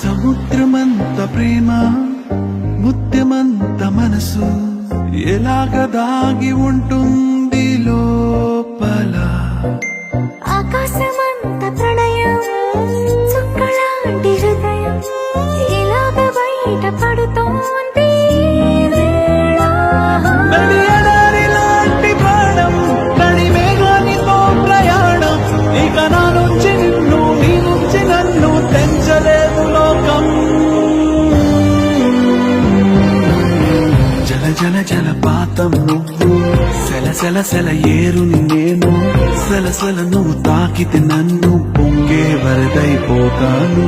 సముద్రమంత ప్రేమ ముత్యమంత మనసు ఎలాగ దాగి ఉంటుంది లోపల. ఆకాశమంత ప్రణయం చుక్కలాంటి హృదయం ఇలాగ బయట పడుతోంది లాంటి ప్రాణం నడి మేఘానితో ప్రయాణం. ఇక నా నుంచి నిన్ను నీ నుంచి నన్ను తెంచలేదు లోకం. జల జల జలపాతం నువ్వు సెల సెల సెల ఏరుని నేను సెల సెల నువ్వు తాకితే నన్ను పొంగే వరదైపోతాను.